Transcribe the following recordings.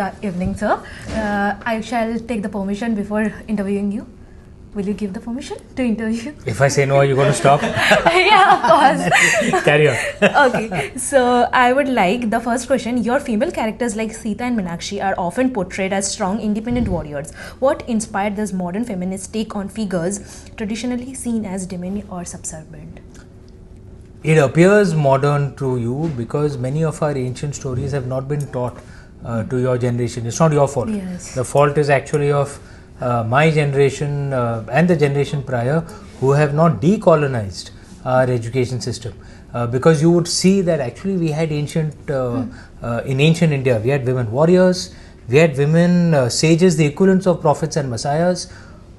Good evening, sir. I shall take the permission before interviewing you. Will you give the permission to interview? If I say no, are you going to stop? Yeah, of course. Carry on. Okay, so I would like the first question. Your female characters like Sita and Meenakshi are often portrayed as strong, independent warriors. What inspired this modern feminist take on figures traditionally seen as demure or subservient? It appears modern to you because many of our ancient stories have not been taught to your generation. It's not your fault. Yes. The fault is actually of my generation and the generation prior who have not decolonized our education system. Because you would see that actually we had in ancient India, we had women warriors, we had women sages, the equivalents of prophets and messiahs,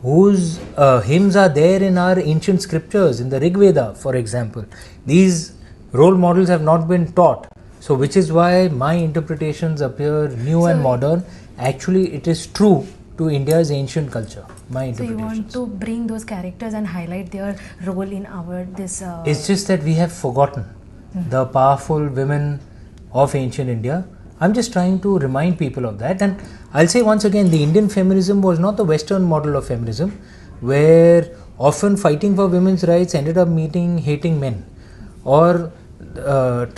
whose hymns are there in our ancient scriptures, in the Rig Veda, for example. These role models have not been taught. So, which is why my interpretations appear new and modern. Actually, it is true to India's ancient culture. My interpretations. So, you want to bring those characters and highlight their role in our this. It's just that we have forgotten the powerful women of ancient India. I'm just trying to remind people of that. And I'll say once again, the Indian feminism was not the Western model of feminism, where often fighting for women's rights ended up hating men, or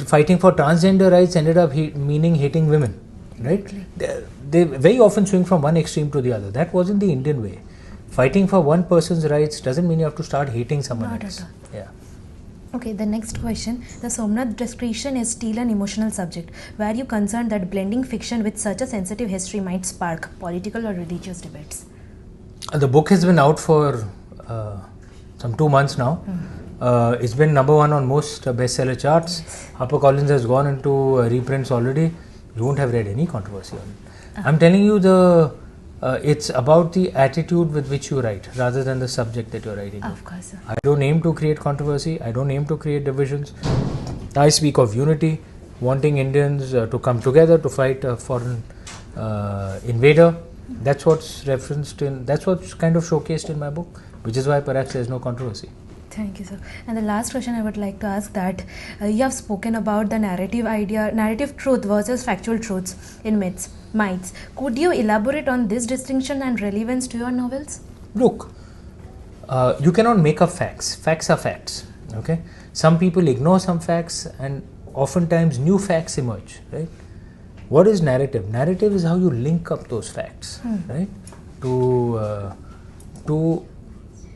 fighting for transgender rights ended up meaning hating women, right? They very often swing from one extreme to the other. That wasn't the Indian way. Fighting for one person's rights doesn't mean you have to start hating someone else. Not at all. Yeah. Okay, the next question. The Somnath discretion is still an emotional subject. Were you concerned that blending fiction with such a sensitive history might spark political or religious debates? The book has been out for some 2 months now. It's been #1 on most bestseller charts. HarperCollins has gone into reprints already. You won't have read any controversy on it. I'm telling you, it's about the attitude with which you write rather than the subject that you're writing. Of course, sir. I don't aim to create controversy. I don't aim to create divisions. I speak of unity, wanting Indians to come together to fight a foreign invader. That's what's referenced in, that's what's kind of showcased in my book, which is why perhaps there's no controversy. Thank you, sir. And the last question I would like to ask that you have spoken about the narrative truth versus factual truths in myths. Could you elaborate on this distinction and relevance to your novels? Look, you cannot make up facts. Facts are facts. Okay. Some people ignore some facts, and oftentimes new facts emerge. Right. What is narrative? Narrative is how you link up those facts. Right. To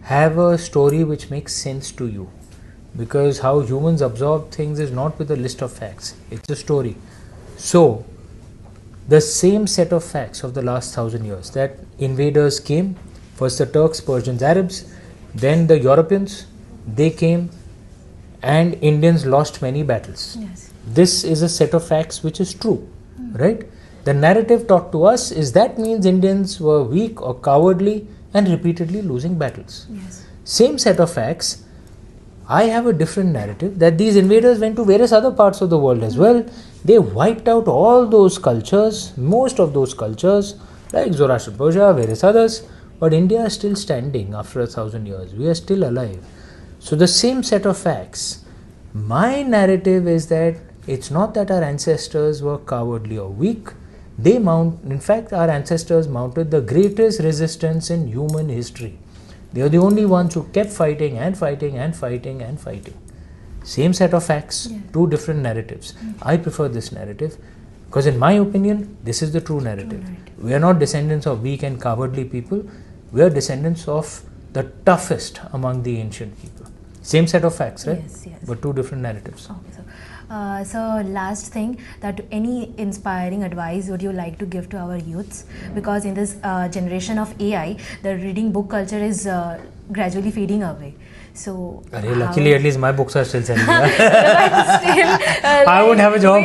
have a story which makes sense to you, because how humans absorb things is not with a list of facts, it's a story. So the same set of facts of the last 1,000 years, that invaders came, first the Turks, Persians, Arabs, then the Europeans, they came, and Indians lost many battles. Yes. This is a set of facts which is true, right? The narrative taught to us is that means Indians were weak or cowardly and repeatedly losing battles. Yes. Same set of facts. I have a different narrative that these invaders went to various other parts of the world as well. They wiped out all those cultures, most of those cultures, like Zoroastrian Persia, various others, but India is still standing after 1,000 years. We are still alive. So the same set of facts. My narrative is that it's not that our ancestors were cowardly or weak. In fact, our ancestors mounted the greatest resistance in human history. They are the only ones who kept fighting and fighting and fighting and fighting. Same set of facts, two different narratives. I prefer this narrative because in my opinion, this is the true narrative. We are not descendants of weak and cowardly people. We are descendants of the toughest among the ancient people. Same set of facts, right? Yes, yes. But two different narratives. Okay, so. So last thing, that any inspiring advice would you like to give to our youths, because in this generation of AI, the reading book culture is gradually fading away. So luckily at least my books are still selling. But still, I would have a job.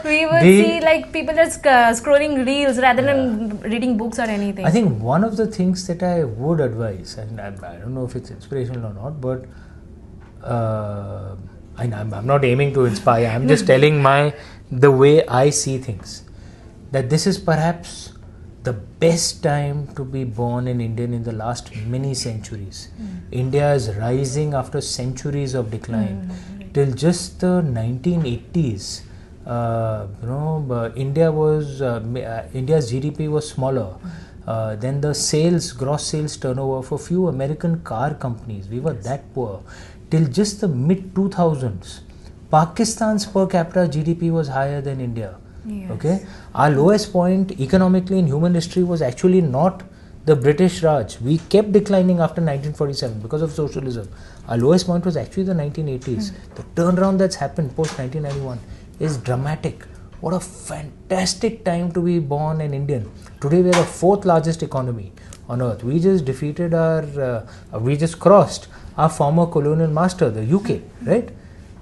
We would see like people are scrolling reels rather than reading books or anything. I think one of the things that I would advise, and I don't know if it's inspirational or not, but I'm not aiming to inspire. I'm just telling the way I see things. That this is perhaps the best time to be born in India in the last many centuries. India is rising after centuries of decline. Till just the 1980s, India's GDP was smaller. Then the gross sales turnover for few American car companies, we were that poor. Till just the mid 2000s, Pakistan's per capita GDP was higher than India. Yes. Okay, our lowest point economically in human history was actually not the British Raj. We kept declining after 1947 because of socialism. Our lowest point was actually the 1980s. The turnaround that's happened post 1991 is dramatic. What a fantastic time to be born an Indian. Today we are the fourth largest economy on earth. We just we just crossed our former colonial master, the UK, right?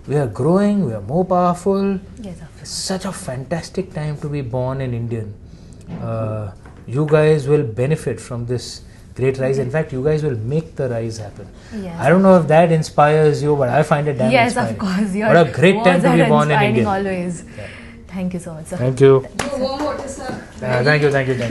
We are growing, we are more powerful. Yes, It's such a fantastic time to be born an Indian. You guys will benefit from this great rise. In fact, you guys will make the rise happen. Yes. I don't know if that inspires you, but I find it damn yes, inspiring. of course. What a great time to be born in inspiring India. Always. Yeah. Thank you so much, sir. Thank you. Warm water, sir. Thank you.